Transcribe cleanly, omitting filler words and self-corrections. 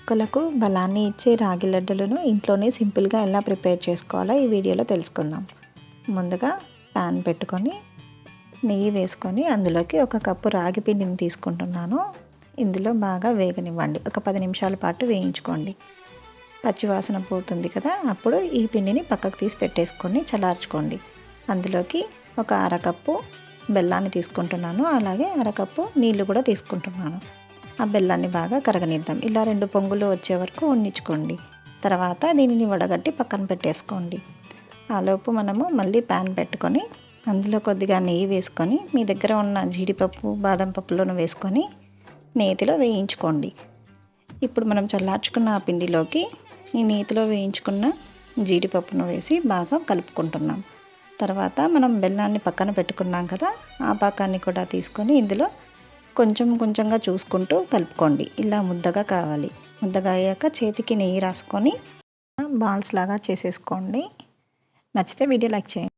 ఎముకలకు బలాన్ని ఇచ్చే రాగి లడ్డులను ఇంట్లోనే సింపుల్గా ఎలా ప్రిపేర్ చేసుకోవాలో ఈ వీడియోలో తెలుసుకుందాం. ముందుగా ప్యాన్ పెట్టుకొని నెయ్యి వేసుకొని అందులోకి 1 కప్పు రాగి పిండిని తీసుకుంటున్నాను. ఇందులో బాగా వేగనివ్వండి. ఒక 10 నిమిషాల పాటు వేయించుకోండి. పచ్చివాసన పోతుంది కదా, అప్పుడు ఈ పిండిని పక్కకు తీసి పెట్టేసుకొని చల్లార్చుకోండి. అందులోకి ఒక అరకప్పు బెల్లాన్ని తీసుకుంటున్నాను. అలాగే అరకప్పు నీళ్లు కూడా తీసుకుంటున్నాను. ఆ బెల్లాన్ని బాగా కరగనిద్దాం. ఇలా 2 పొంగులు వచ్చే వరకు వండించుకోండి. తర్వాత దీనిని వడగట్టి పక్కన పెట్టేసుకోండి. ఆలోపు మనము మళ్ళీ ప్యాన్ పెట్టుకొని అందులో కొద్దిగా నెయ్యి వేసుకొని మీ దగ్గర ఉన్న జీడిపప్పు బాదం పప్పులను వేసుకొని నేతిలో వేయించుకోండి. ఇప్పుడు మనం చల్లార్చుకున్న ఆ పిండిలోకి ఈ నేతిలో వేయించుకున్న జీడిపప్పును వేసి బాగా కలుపుకుంటున్నాం. తర్వాత మనం బెల్లాన్ని పక్కన పెట్టుకున్నాం కదా, ఆ పాకాన్ని కూడా తీసుకొని ఇందులో కొంచెం కొంచెంగా చూసుకుంటూ కలుపుకోండి. ఇలా ముద్దగా కావాలి. ముద్దగా అయ్యాక చేతికి నెయ్యి రాసుకొని బాల్స్ లాగా చేసేసుకోండి. నచ్చితే వీడియో లైక్ చేయండి.